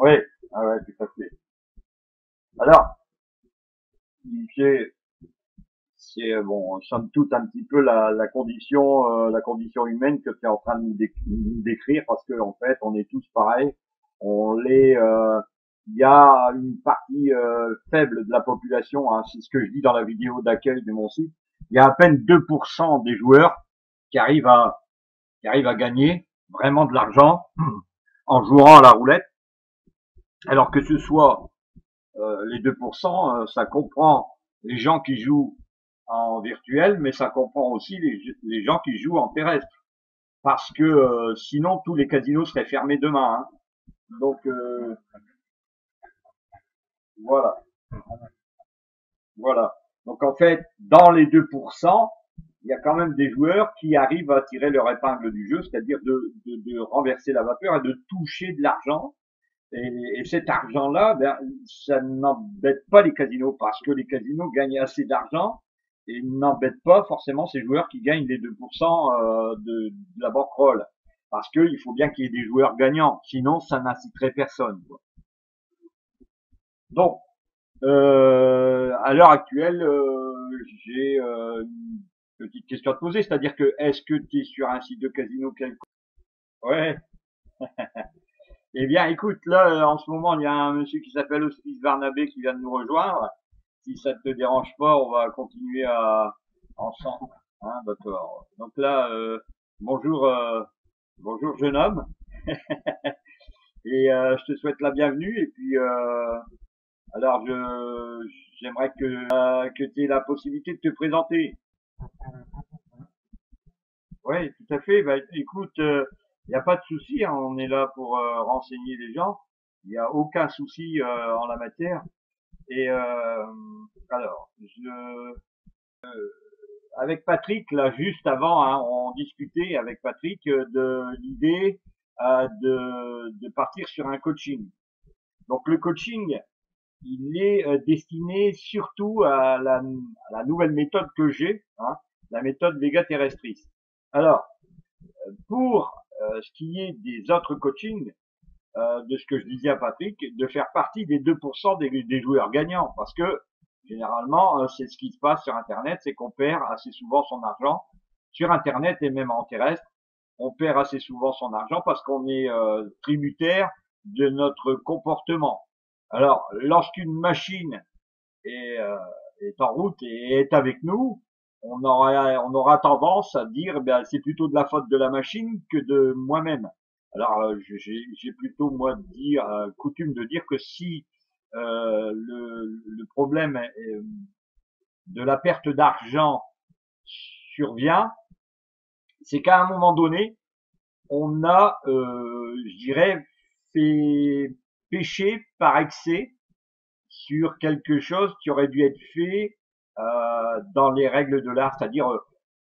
Oui, ah ouais, tout à fait. Alors, c'est, bon, somme toute un petit peu la condition humaine que tu es en train de nous décrire, parce que en fait, on est tous pareils. On l'est. Il y a une partie faible de la population, hein, c'est ce que je dis dans la vidéo d'accueil de mon site. Il y a à peine 2% des joueurs qui arrivent à gagner vraiment de l'argent en jouant à la roulette, alors que ce soit les 2%, ça comprend les gens qui jouent en virtuel, mais ça comprend aussi les gens qui jouent en terrestre. Parce que sinon, tous les casinos seraient fermés demain. Hein. Donc voilà, voilà. Donc en fait, dans les 2%, il y a quand même des joueurs qui arrivent à tirer leur épingle du jeu, c'est-à-dire de renverser la vapeur et de toucher de l'argent. Et cet argent-là, ben, ça n'embête pas les casinos parce que les casinos gagnent assez d'argent et n'embêtent pas forcément ces joueurs qui gagnent les 2% de la bankroll. Parce qu'il faut bien qu'il y ait des joueurs gagnants, sinon ça n'inciterait personne. Quoi. Donc, à l'heure actuelle, j'ai une petite question à te poser, c'est-à-dire que est-ce que tu es sur un site de casino quelconque? Ouais. Eh bien, écoute, là, en ce moment, il y a un monsieur qui s'appelle Hospice Barnabé qui vient de nous rejoindre. Si ça te dérange pas, on va continuer à ensemble. Hein, d'accord. Donc là, bonjour, bonjour jeune homme, et je te souhaite la bienvenue. Et puis, alors, j'aimerais que tu aies la possibilité de te présenter. Oui, tout à fait. Bah, écoute, il n'y a pas de souci, hein, on est là pour renseigner les gens. Il n'y a aucun souci en la matière. Et alors, avec Patrick, là, juste avant, hein, on discutait avec Patrick de l'idée de partir sur un coaching. Donc le coaching, il est destiné surtout à la nouvelle méthode que j'ai, hein, la méthode Vega Terrestris. Alors, pour ce qui est des autres coachings, de ce que je disais à Patrick, de faire partie des 2% des joueurs gagnants, parce que généralement, c'est ce qui se passe sur Internet, c'est qu'on perd assez souvent son argent sur Internet et même en terrestre. On perd assez souvent son argent parce qu'on est tributaire de notre comportement. Alors, lorsqu'une machine est, euh, est en route et est avec nous, on aura tendance à dire, ben, c'est plutôt de la faute de la machine que de moi-même. Alors, j'ai plutôt moi coutume de dire que si le problème de la perte d'argent survient, c'est qu'à un moment donné, on a, je dirais, fait pécher par excès sur quelque chose qui aurait dû être fait dans les règles de l'art, c'est-à-dire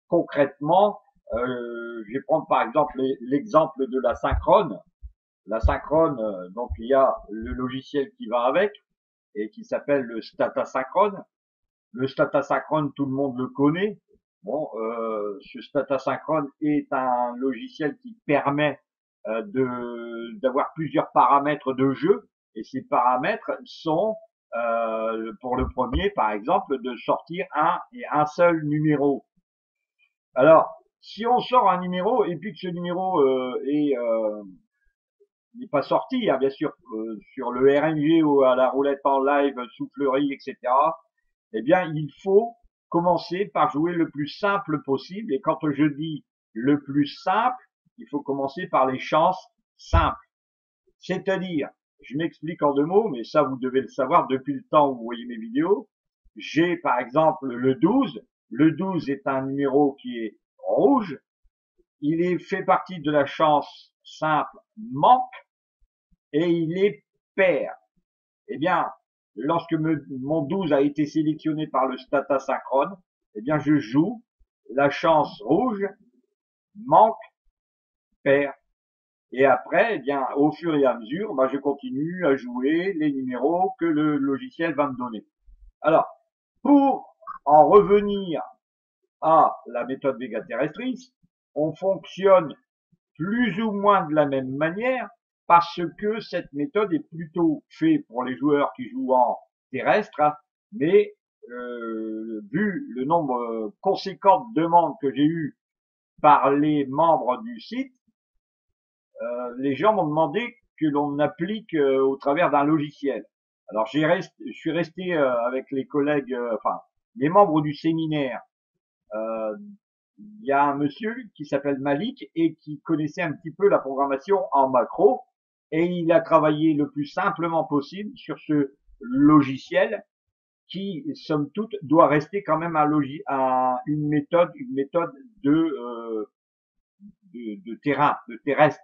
concrètement, je vais prendre par exemple l'exemple de la synchrone. La synchrone, donc il y a le logiciel qui va avec et qui s'appelle le Statasynchrone. Le Statasynchrone, tout le monde le connaît. Bon, ce Statasynchrone est un logiciel qui permet d'avoir plusieurs paramètres de jeu et ces paramètres sont pour le premier, par exemple, de sortir un et un seul numéro. Alors, si on sort un numéro et puis que ce numéro n'est pas sorti, hein, bien sûr, sur le RNG ou à la roulette en live, soufflerie, etc., eh bien, il faut commencer par jouer le plus simple possible. Et quand je dis le plus simple, il faut commencer par les chances simples. C'est-à-dire, je m'explique en deux mots, mais ça, vous devez le savoir depuis le temps où vous voyez mes vidéos. J'ai, par exemple, le 12. Le 12 est un numéro qui est rouge. Il est fait partie de la chance simple manque et il est pair. Eh bien, lorsque mon 12 a été sélectionné par le Statasynchrone, eh bien, je joue la chance rouge, manque, pair. Et après, eh bien, au fur et à mesure, je continue à jouer les numéros que le logiciel va me donner. Alors, pour en revenir à la méthode Vega Terrestris, on fonctionne plus ou moins de la même manière parce que cette méthode est plutôt faite pour les joueurs qui jouent en terrestre, hein, mais vu le nombre conséquent de demandes que j'ai eues par les membres du site, les gens m'ont demandé que l'on applique au travers d'un logiciel. Alors je suis resté avec les collègues, enfin les membres du séminaire. Il y a un monsieur qui s'appelle Malik et qui connaissait un petit peu la programmation en macro, et il a travaillé le plus simplement possible sur ce logiciel qui, somme toute, doit rester quand même une méthode de terrain, de terrestre.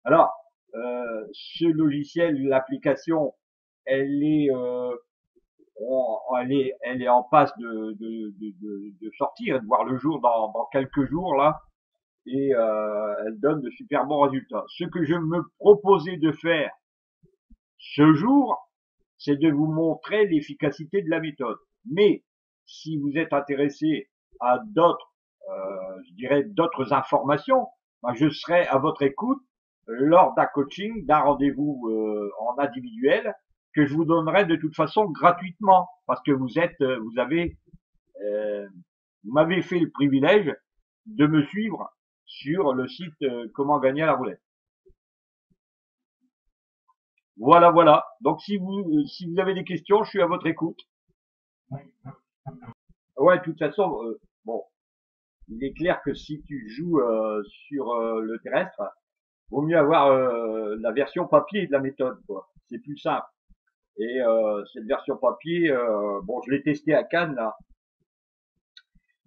Alors, ce logiciel, l'application, elle est, elle est en passe de sortir et de voir le jour dans quelques jours là, et elle donne de super bons résultats. Ce que je me proposais de faire ce jour, c'est de vous montrer l'efficacité de la méthode. Mais si vous êtes intéressé à d'autres, je dirais d'autres informations, ben, je serai à votre écoute lors d'un coaching, d'un rendez-vous en individuel que je vous donnerai de toute façon gratuitement, parce que vous m'avez fait le privilège de me suivre sur le site Comment gagner à la roulette. Voilà, voilà. Donc si vous avez des questions, je suis à votre écoute. Ouais, de toute façon, bon, il est clair que si tu joues sur le terrestre, vaut mieux avoir la version papier de la méthode, quoi. C'est plus simple. Et cette version papier, bon, je l'ai testé à Cannes là.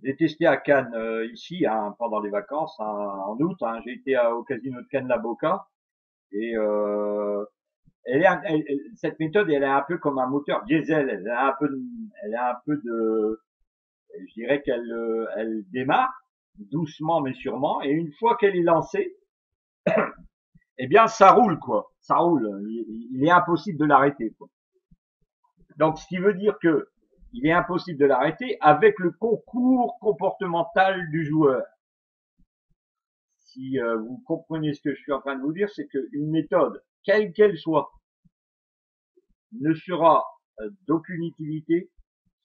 Je l'ai testé à Cannes ici hein, pendant les vacances hein, en août. Hein, j'ai été au casino de Cannes La Boca et cette méthode, elle est un peu comme un moteur diesel. Elle a un peu de, je dirais elle démarre doucement mais sûrement. Et une fois qu'elle est lancée, eh bien, ça roule quoi. Ça roule. Il est impossible de l'arrêter quoi. Donc, ce qui veut dire que il est impossible de l'arrêter avec le concours comportemental du joueur. Si vous comprenez ce que je suis en train de vous dire, c'est qu'une méthode, quelle qu'elle soit, ne sera d'aucune utilité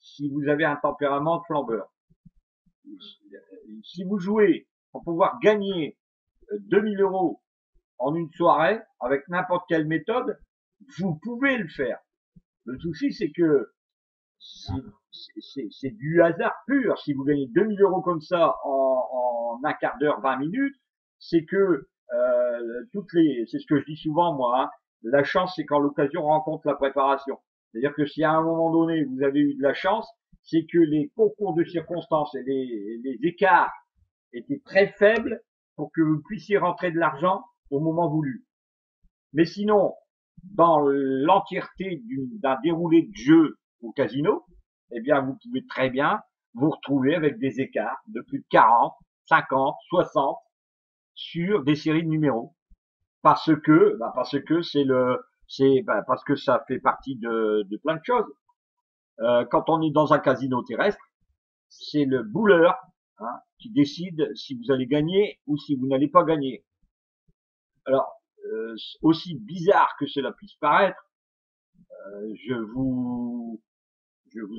si vous avez un tempérament de flambeur. Si vous jouez pour pouvoir gagner 2000 € en une soirée avec n'importe quelle méthode, vous pouvez le faire. Le souci, c'est que c'est du hasard pur. Si vous gagnez 2000 € comme ça en un quart d'heure, 20 minutes, c'est que c'est ce que je dis souvent moi, hein, la chance c'est quand l'occasion rencontre la préparation. C'est-à-dire que si à un moment donné vous avez eu de la chance, c'est que les concours de circonstances et les écarts étaient très faibles pour que vous puissiez rentrer de l'argent au moment voulu. Mais sinon, dans l'entièreté d'un déroulé de jeu au casino, eh bien, vous pouvez très bien vous retrouver avec des écarts de plus de 40, 50, 60 sur des séries de numéros. Parce que parce que ça fait partie de plein de choses. Quand on est dans un casino terrestre, c'est le bouleur hein, qui décide si vous allez gagner ou si vous n'allez pas gagner. Alors, aussi bizarre que cela puisse paraître, je vous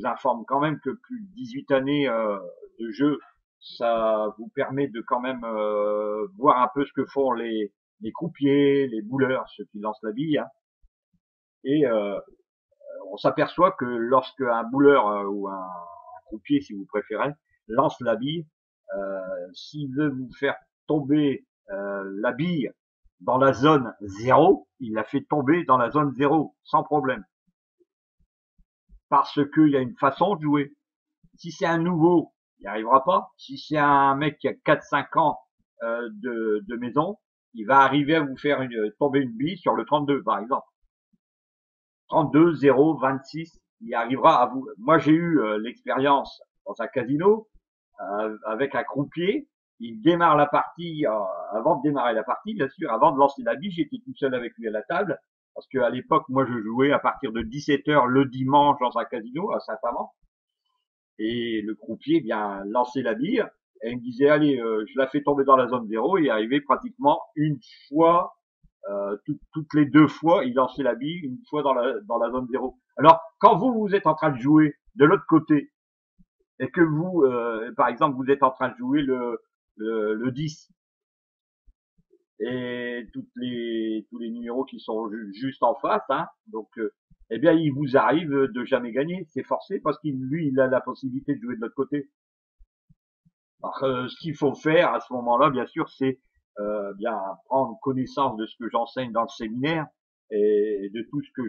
informe quand même que plus de 18 années de jeu, ça vous permet de quand même voir un peu ce que font les croupiers, les bouleurs, ceux qui lancent la bille. Hein. Et on s'aperçoit que lorsque un bouleur ou un croupier, si vous préférez, lance la bille, s'il veut vous faire tomber la bille dans la zone 0, il la fait tomber dans la zone 0, sans problème. Parce qu'il y a une façon de jouer. Si c'est un nouveau, il n'y arrivera pas. Si c'est un mec qui a 4-5 ans de maison, il va arriver à vous faire tomber une bille sur le 32, par exemple. 32, 0, 26, il arrivera à vous. Moi, j'ai eu l'expérience dans un casino avec un croupier. Il démarre la partie, avant de démarrer la partie, bien sûr, avant de lancer la bille, j'étais tout seul avec lui à la table. Parce qu'à l'époque, moi, je jouais à partir de 17h le dimanche dans un casino à Saint-Amand. Et le croupier bien lançait la bille et il me disait allez, je la fais tomber dans la zone 0 et arrivé pratiquement une fois toutes les 2 fois, il lançait la bille, une fois dans la zone 0. Alors, quand vous êtes en train de jouer de l'autre côté, et que vous, par exemple, vous êtes en train de jouer le 10, et tous les numéros qui sont juste en face, hein, donc, eh bien, il vous arrive de jamais gagner. C'est forcé parce qu'il, lui, il a la possibilité de jouer de l'autre côté. Alors, ce qu'il faut faire à ce moment-là, bien sûr, c'est bien prendre connaissance de ce que j'enseigne dans le séminaire et de tout ce que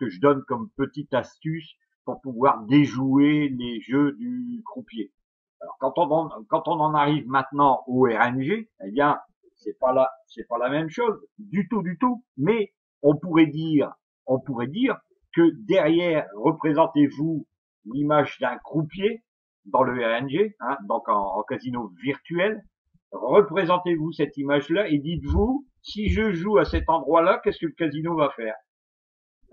je donne comme petite astuce pour pouvoir déjouer les jeux du croupier. Alors, quand on en arrive maintenant au RNG, eh bien, c'est pas la même chose du tout. Mais on pourrait dire, on pourrait dire que derrière, représentez-vous l'image d'un croupier dans le RNG, hein, donc en casino virtuel. Représentez-vous cette image-là et dites-vous, si je joue à cet endroit-là, qu'est-ce que le casino va faire?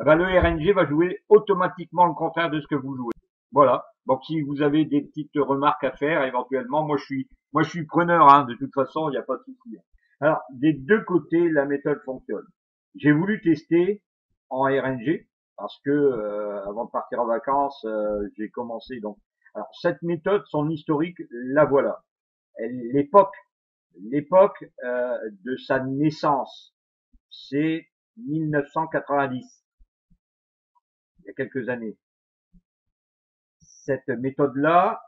Eh ben, le RNG va jouer automatiquement le contraire de ce que vous jouez. Voilà. Donc si vous avez des petites remarques à faire, éventuellement, moi je suis preneur, hein, de toute façon, il n'y a pas de souci. Alors, des deux côtés, la méthode fonctionne. J'ai voulu tester en RNG parce que avant de partir en vacances, j'ai commencé donc. Alors cette méthode, son historique, la voilà. L'époque, l'époque de sa naissance, c'est 1990, il y a quelques années. Cette méthode-là,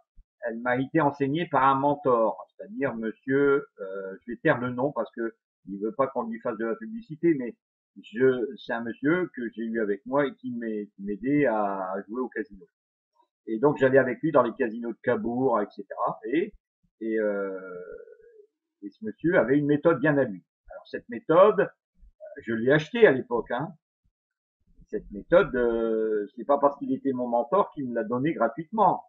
elle m'a été enseignée par un mentor, c'est-à-dire monsieur, je vais taire le nom parce que il veut pas qu'on lui fasse de la publicité, mais c'est un monsieur que j'ai eu avec moi et qui m'aidait à jouer au casino. Et donc j'allais avec lui dans les casinos de Cabourg, etc. Et, euh, et ce monsieur avait une méthode bien à lui. Alors cette méthode, je l'ai achetée à l'époque, hein. Cette méthode, c'est pas parce qu'il était mon mentor qu'il me l'a donnée gratuitement.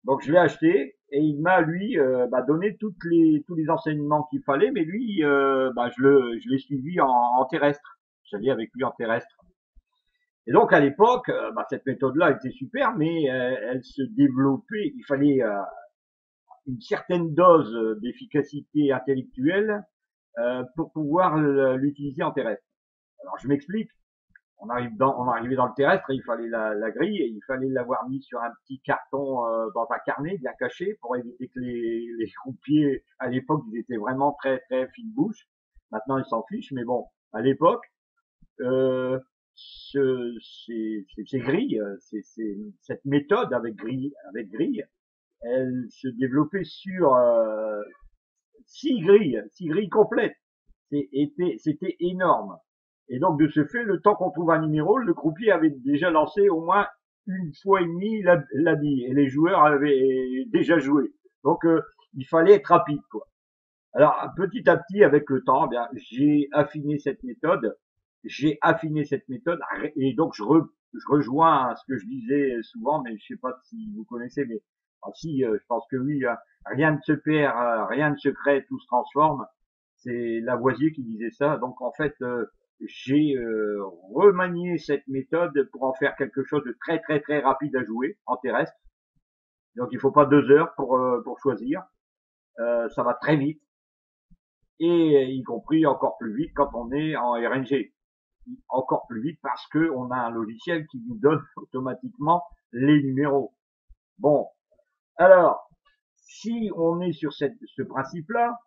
Donc je l'ai acheté et il m'a lui donné tous les enseignements qu'il fallait, mais lui je l'ai suivi en terrestre. J'allais avec lui en terrestre. Et donc à l'époque, cette méthode-là était super, mais elle se développait. Il fallait une certaine dose d'efficacité intellectuelle pour pouvoir l'utiliser en terrestre. Alors je m'explique. On arrivait dans le terrestre et il fallait la grille et il fallait l'avoir mis sur un petit carton dans un carnet bien caché pour éviter que les croupiers, à l'époque, ils étaient vraiment très très fine bouche. Maintenant, ils s'en fichent, mais bon, à l'époque, euh, ces grilles, cette méthode avec grille, elle se développait sur 6 grilles complètes. C'était énorme. Et donc, de ce fait, le temps qu'on trouve un numéro, le croupier avait déjà lancé au moins une fois et demie la bille. Et les joueurs avaient déjà joué. Donc, il fallait être rapide, quoi. Alors, petit à petit, avec le temps, eh bien, j'ai affiné cette méthode. Et donc, je rejoins ce que je disais souvent, mais je sais pas si vous connaissez, mais si, je pense que oui, hein, rien ne se perd, rien ne se crée, tout se transforme. C'est Lavoisier qui disait ça. Donc, en fait, j'ai remanié cette méthode pour en faire quelque chose de très très très rapide à jouer en terrestre. Donc il faut pas 2 heures pour choisir. Ça va très vite et y compris encore plus vite quand on est en RNG. Encore plus vite parce que on a un logiciel qui nous donne automatiquement les numéros. Bon, alors si on est sur ce principe-là,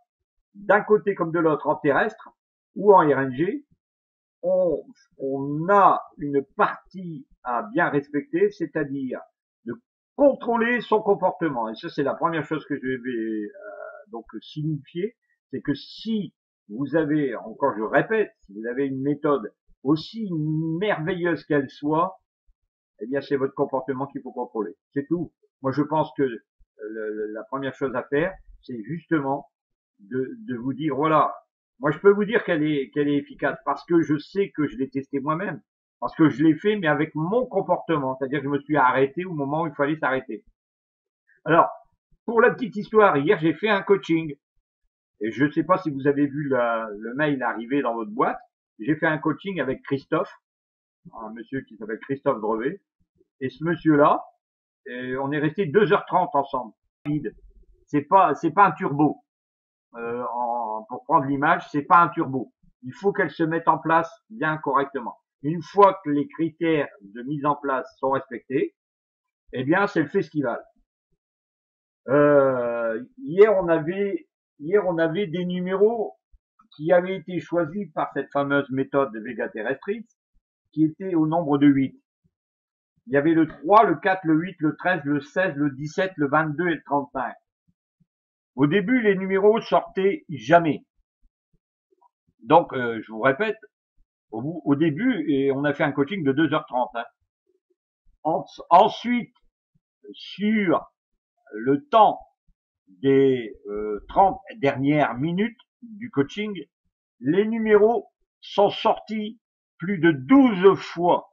d'un côté comme de l'autre en terrestre ou en RNG, on a une partie à bien respecter, c'est-à-dire de contrôler son comportement. Et ça, c'est la première chose que je vais donc signifier, c'est que si vous avez, encore je répète, si vous avez une méthode aussi merveilleuse qu'elle soit, eh bien c'est votre comportement qu'il faut contrôler. C'est tout. Moi, je pense que la première chose à faire, c'est justement de vous dire, voilà, moi je peux vous dire qu'elle est efficace parce que je sais que je l'ai testé moi-même, parce que je l'ai fait, mais avec mon comportement, c'est-à-dire que je me suis arrêté au moment où il fallait s'arrêter. Alors, pour la petite histoire, hier j'ai fait un coaching, et je ne sais pas si vous avez vu le mail arriver dans votre boîte, j'ai fait un coaching avec Christophe, un monsieur qui s'appelle Christophe Drevet, et ce monsieur-là, on est resté 2h30 ensemble. C'est pas un turbo. Pour prendre l'image, c'est pas un turbo. il faut qu'elle se mette en place bien correctement. Une fois que les critères de mise en place sont respectés, eh bien, c'est le festival. Hier, on avait des numéros qui avaient été choisis par cette fameuse méthode de Vega Terrestris, qui étaient au nombre de 8. Il y avait le 3, le 4, le 8, le 13, le 16, le 17, le 22 et le 35. Au début, les numéros sortaient jamais. Donc, je vous répète, au début, et on a fait un coaching de 2h30. Hein. Ensuite, sur le temps des 30 dernières minutes du coaching, les numéros sont sortis plus de 12 fois.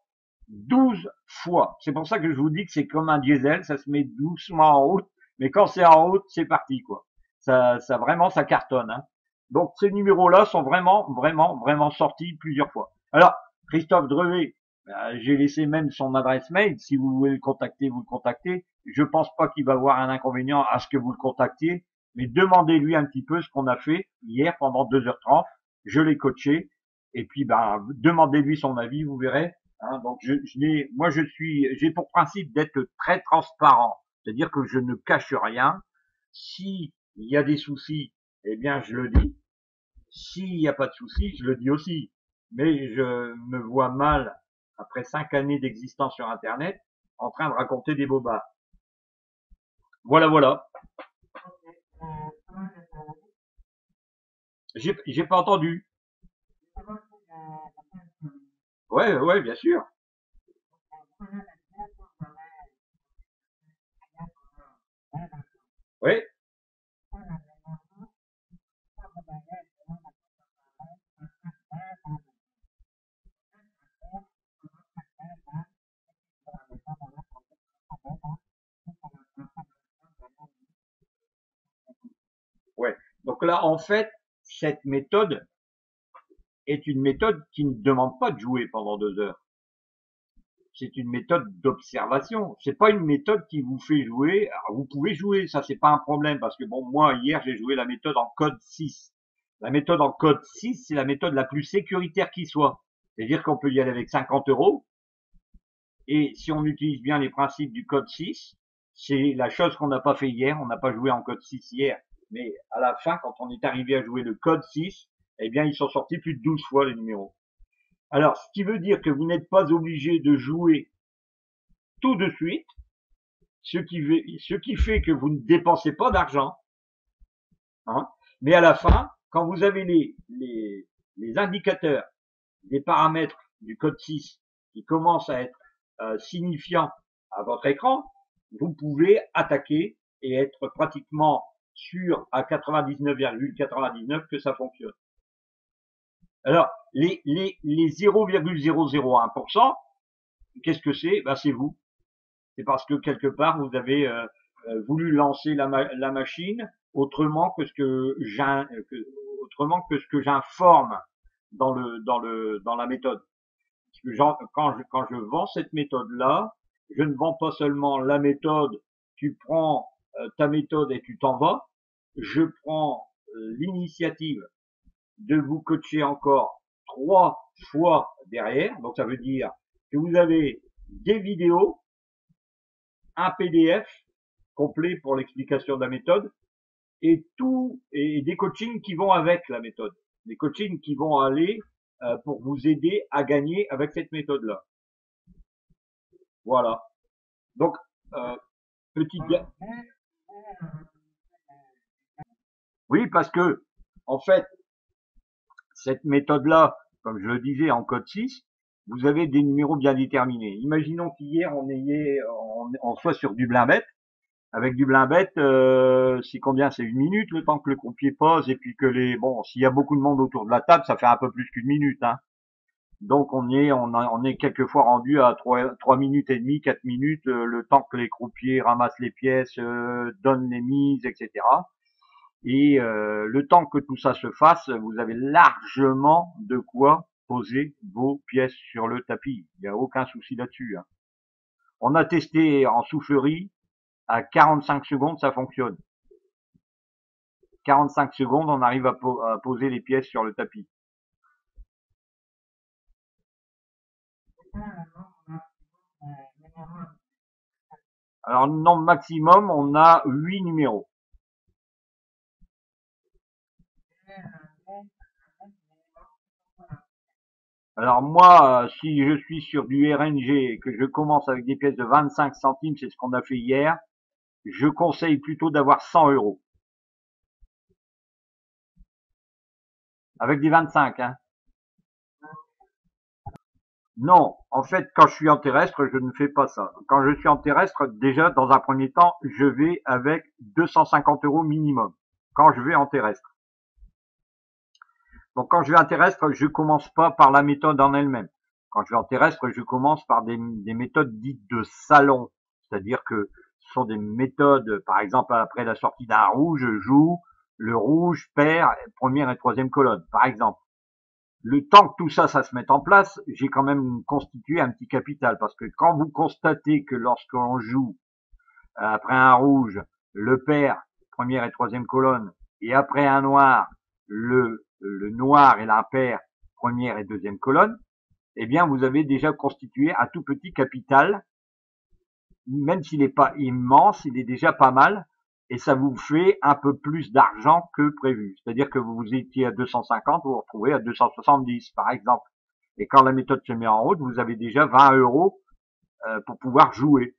12 fois. C'est pour ça que je vous dis que c'est comme un diesel, ça se met doucement en route, mais quand c'est en route, c'est parti, quoi. Ça vraiment, ça cartonne. Hein. Donc ces numéros-là sont vraiment sortis plusieurs fois. Alors, Christophe Drevet, j'ai laissé même son adresse mail. Si vous voulez le contacter, vous le contactez. Je pense pas qu'il va avoir un inconvénient à ce que vous le contactiez, mais demandez-lui un petit peu ce qu'on a fait hier pendant 2h30. Je l'ai coaché, et puis demandez-lui son avis, vous verrez. Hein, donc j'ai pour principe d'être très transparent, c'est-à-dire que je ne cache rien. S'il y a des soucis, eh bien je le dis. S'il n'y a pas de soucis, je le dis aussi. Mais je me vois mal, après 5 années d'existence sur Internet, en train de raconter des bobards. Voilà. J'ai pas entendu. Ouais, bien sûr. Oui. Ouais. Donc là, en fait, cette méthode est une méthode qui ne demande pas de jouer pendant 2 heures. C'est une méthode d'observation. C'est pas une méthode qui vous fait jouer. Alors, vous pouvez jouer, ça c'est pas un problème parce que bon, moi hier j'ai joué la méthode en code 6. La méthode en code 6, c'est la méthode la plus sécuritaire qui soit. C'est-à-dire qu'on peut y aller avec 50 euros. Et si on utilise bien les principes du code 6, c'est la chose qu'on n'a pas fait hier. On n'a pas joué en code 6 hier. Mais à la fin, quand on est arrivé à jouer le code 6, eh bien, ils sont sortis plus de 12 fois les numéros. Alors, ce qui veut dire que vous n'êtes pas obligé de jouer tout de suite, ce qui fait que vous ne dépensez pas d'argent. Hein, mais à la fin, quand vous avez les indicateurs, les paramètres du code 6 qui commencent à être signifiants à votre écran, vous pouvez attaquer et être pratiquement sûr à 99,99 que ça fonctionne. Alors, les 0,001%, qu'est-ce que c'est? Ben, c'est vous. C'est parce que quelque part, vous avez voulu lancer la machine autrement que ce que j'informe dans la méthode. Parce que quand je vends cette méthode-là, je ne vends pas seulement la méthode, tu prends ta méthode et tu t'en vas. Je prends l'initiative de vous coacher encore 3 fois derrière. Donc ça veut dire que vous avez des vidéos, un PDF complet pour l'explication de la méthode et des coachings qui vont avec la méthode. Des coachings qui vont aller pour vous aider à gagner avec cette méthode-là. Voilà. Donc, petite... Oui, parce que, en fait, cette méthode-là, comme je le disais en code 6, vous avez des numéros bien déterminés. Imaginons qu'hier, on soit sur du blind-bet. Avec du blind-bet, c'est combien? C'est 1 minute le temps que le croupier pose et puis que s'il y a beaucoup de monde autour de la table, ça fait un peu plus qu'1 minute, hein. Donc on est quelquefois rendu à 3 minutes et demie, 4 minutes, le temps que les croupiers ramassent les pièces, donnent les mises, etc. Et le temps que tout ça se fasse, vous avez largement de quoi poser vos pièces sur le tapis. Il n'y a aucun souci là-dessus. Hein. On a testé en soufflerie, à 45 secondes, ça fonctionne. 45 secondes, on arrive à poser les pièces sur le tapis. Alors, nombre maximum, on a 8 numéros. Alors moi, si je suis sur du RNG et que je commence avec des pièces de 25 centimes, c'est ce qu'on a fait hier, je conseille plutôt d'avoir 100 euros. Avec des 25, hein. Non, en fait, quand je suis en terrestre, je ne fais pas ça. Quand je suis en terrestre, déjà, dans un premier temps, je vais avec 250 euros minimum. Quand je vais en terrestre. Donc, quand je vais en terrestre, je commence pas par la méthode en elle-même. Quand je vais en terrestre, je commence par des méthodes dites de salon. C'est-à-dire que ce sont des méthodes, par exemple, après la sortie d'un rouge, je joue le rouge, paire, première et troisième colonne, par exemple. Le temps que tout ça, ça se mette en place, j'ai quand même constitué un petit capital. Parce que quand vous constatez que lorsqu'on joue après un rouge, le pair, première et troisième colonne, et après un noir, le noir et l'impair, première et deuxième colonne, eh bien, vous avez déjà constitué un tout petit capital, même s'il n'est pas immense, il est déjà pas mal, et ça vous fait un peu plus d'argent que prévu. C'est-à-dire que vous étiez à 250, vous vous retrouvez à 270, par exemple. Et quand la méthode se met en route, vous avez déjà 20 euros pour pouvoir jouer.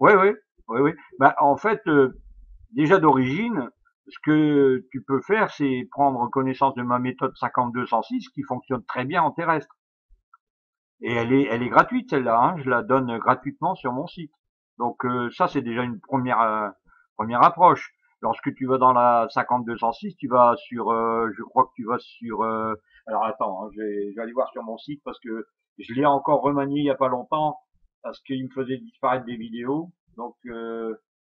Oui, oui, oui, oui. Bah, en fait, déjà d'origine, ce que tu peux faire, c'est prendre connaissance de ma méthode 5206 qui fonctionne très bien en terrestre. Et elle est gratuite celle-là, hein, je la donne gratuitement sur mon site. Donc ça, c'est déjà une première approche. Lorsque tu vas dans la 5206, tu vas sur, je crois que tu vas sur, alors attends, hein, je vais aller voir sur mon site parce que je l'ai encore remanié il y a pas longtemps parce qu'il me faisait disparaître des vidéos. Donc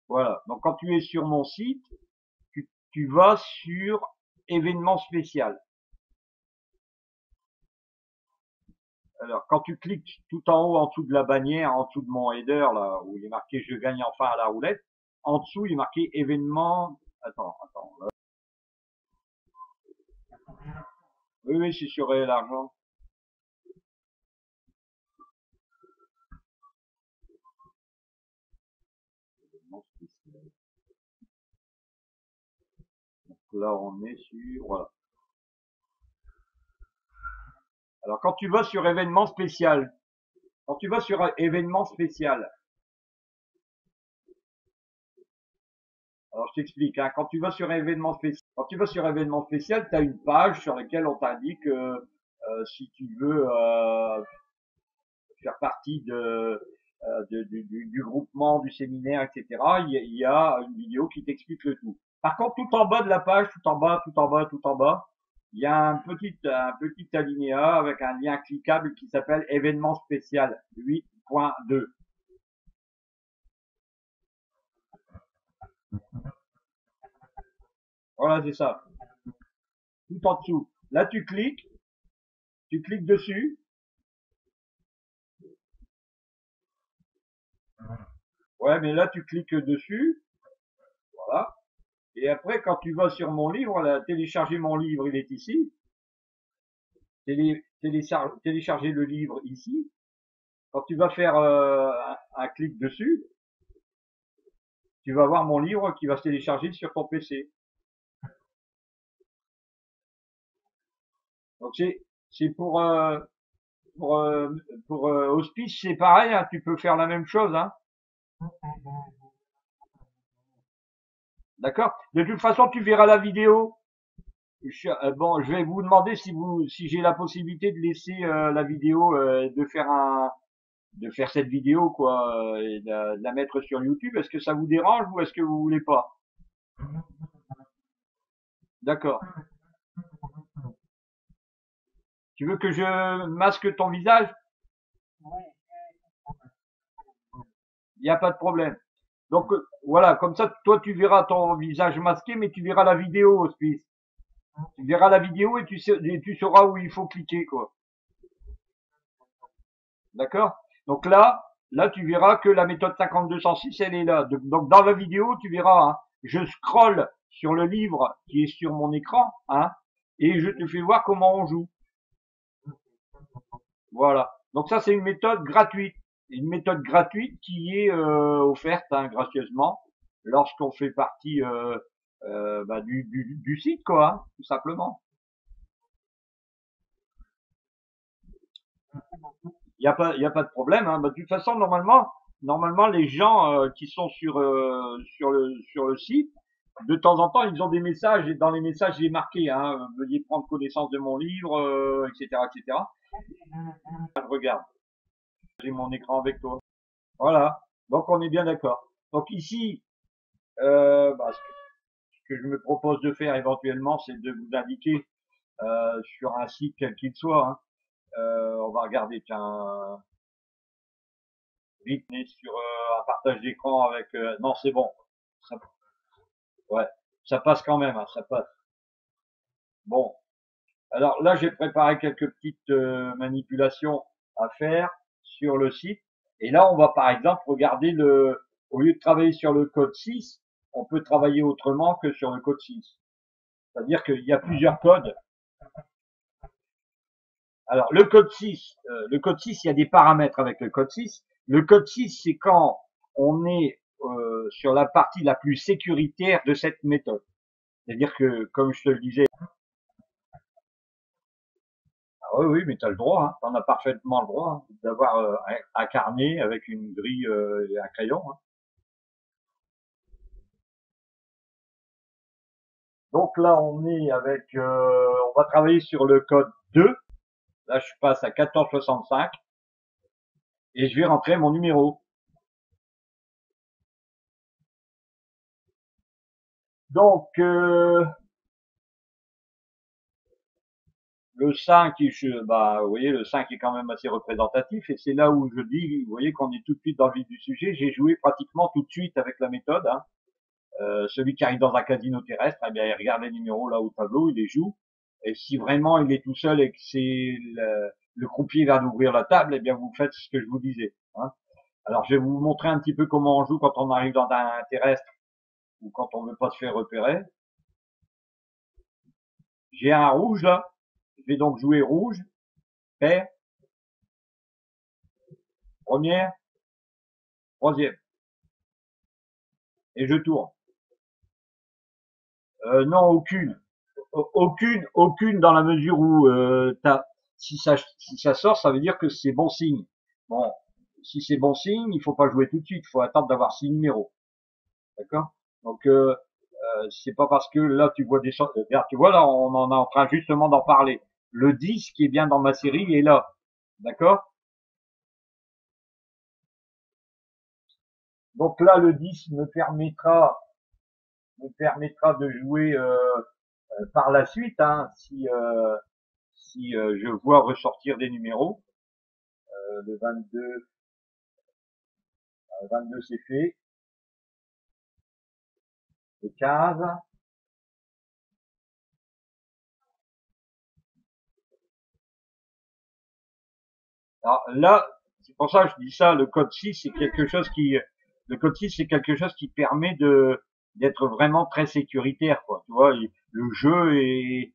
voilà. Donc quand tu es sur mon site, tu vas sur événement spécial. Alors, quand tu cliques tout en haut, en dessous de la bannière, en dessous de mon header, là, où il est marqué je gagne enfin à la roulette, en dessous, il est marqué événement. Attends. Oui, oui, c'est sur l'argent. Donc là, on est sur, voilà. Alors, quand tu vas sur événement spécial, quand tu vas sur événement spécial, alors je t'explique, hein, quand tu vas sur événement spécial, tu as une page sur laquelle on t'indique si tu veux faire partie du groupement, du séminaire, etc. Il y a une vidéo qui t'explique le tout. Par contre, tout en bas de la page, tout en bas, il y a un petit alinéa avec un lien cliquable qui s'appelle événement spécial 8.2. Voilà, c'est ça. Tout en dessous. Là, tu cliques dessus. Ouais, mais là, tu cliques dessus. Voilà. Et après, quand tu vas sur mon livre, là, télécharger mon livre, il est ici. Télécharger le livre ici. Quand tu vas faire un clic dessus, tu vas voir mon livre qui va se télécharger sur ton PC. Donc c'est pour, Hospice, c'est pareil, hein, tu peux faire la même chose, hein. D'accord. De toute façon, tu verras la vidéo. Bon, je vais vous demander si j'ai la possibilité de laisser la vidéo, de faire cette vidéo quoi, et de la mettre sur YouTube. Est-ce que ça vous dérange ou est-ce que vous voulez pas? D'accord. Tu veux que je masque ton visage? Il n'y a pas de problème. Donc voilà, comme ça, toi tu verras ton visage masqué, mais tu verras la vidéo, Hospice. Tu verras la vidéo et tu sauras où il faut cliquer, quoi. D'accord? Donc là, tu verras que la méthode 5206, elle est là. Donc dans la vidéo, tu verras, hein, je scrolle sur le livre qui est sur mon écran, hein, et je te fais voir comment on joue. Voilà. Donc ça, c'est une méthode gratuite. Une méthode gratuite qui est offerte gracieusement lorsqu'on fait partie du site, quoi, hein, tout simplement. Il y a pas de problème. Hein. Bah, de toute façon, normalement, les gens qui sont sur le site, de temps en temps, ils ont des messages et dans les messages, il est marqué, hein, veuillez prendre connaissance de mon livre, etc., etc. Regarde, j'ai mon écran avec toi. Voilà. Donc on est bien d'accord. Donc ici, ce que je me propose de faire éventuellement, c'est de vous indiquer sur un site quel qu'il soit. Hein. On va regarder, tiens, vite on est sur un partage d'écran avec. Non, c'est bon. Ça, ouais, ça passe quand même, hein, ça passe. Bon, alors là, j'ai préparé quelques petites manipulations à faire sur le site. Et là, on va par exemple regarder au lieu de travailler sur le code 6, on peut travailler autrement que sur le code 6. C'est-à-dire qu'il y a plusieurs codes. Alors, le code 6, il y a des paramètres avec le code 6. Le code 6, c'est quand on est sur la partie la plus sécuritaire de cette méthode. C'est-à-dire que, comme je te le disais, ah oui, oui, mais tu as le droit, hein, tu en as parfaitement le droit hein, d'avoir un carnet avec une grille et un crayon. Hein. Donc là, on va travailler sur le code 2. Là, je passe à 1465 et je vais rentrer mon numéro. Donc, le 5, vous voyez, le 5 est quand même assez représentatif et c'est là où je dis, vous voyez qu'on est tout de suite dans le vif du sujet. J'ai joué pratiquement tout de suite avec la méthode. Hein. Celui qui arrive dans un casino terrestre, eh bien, il regarde les numéros là au tableau, il les joue. Et si vraiment il est tout seul et que c'est le croupier vient d'ouvrir la table, eh bien, vous faites ce que je vous disais. Hein. Alors, je vais vous montrer un petit peu comment on joue quand on arrive dans un terrestre ou quand on veut pas se faire repérer. J'ai un rouge là. Je vais donc jouer rouge, paire, première, troisième. Et je tourne. Non, aucune dans la mesure où si ça sort, ça veut dire que c'est bon signe. Bon, si c'est bon signe, il faut pas jouer tout de suite, il faut attendre d'avoir 6 numéros, d'accord. Donc c'est pas parce que là tu vois des choses, regarde, tu vois là on en est en train justement d'en parler. Le 10 qui est bien dans ma série est là, d'accord. Donc là le 10 me permettra de jouer par la suite, hein, si je vois ressortir des numéros. Le 22 c'est fait. Le 15. Alors là, c'est pour ça que je dis ça, le code 6 c'est quelque chose qui permet d'être vraiment très sécuritaire, quoi. Tu vois, le jeu est,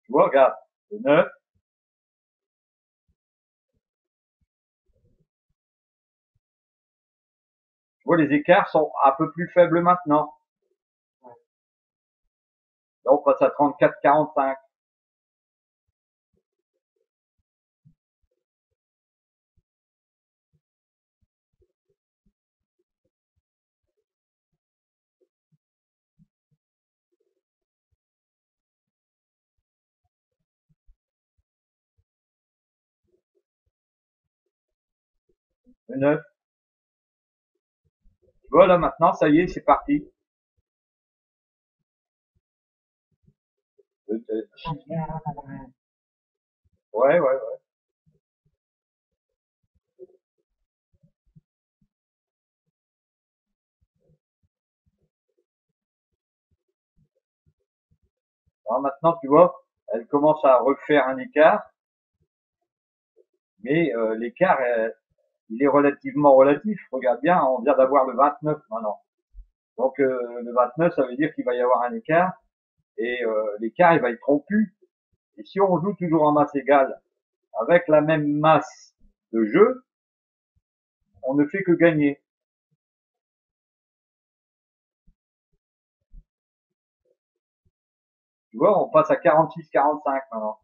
tu vois, regarde, le 9. Tu vois, les écarts sont un peu plus faibles maintenant. Là, on passe à 34-45. 9. Tu vois, là, maintenant, ça y est, c'est parti. Ouais, ouais, ouais. Alors maintenant, tu vois, elle commence à refaire un écart, mais l'écart, il est relativement relatif. Regarde bien, on vient d'avoir le 29 maintenant. Donc le 29, ça veut dire qu'il va y avoir un écart, et l'écart, il va être rompu. Et si on joue toujours en masse égale, avec la même masse de jeu, on ne fait que gagner. Tu vois, on passe à 46-45 maintenant.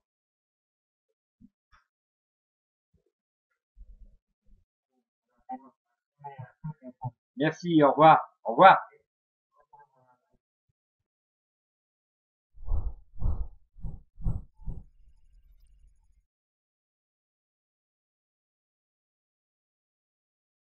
Merci, au revoir. Au revoir.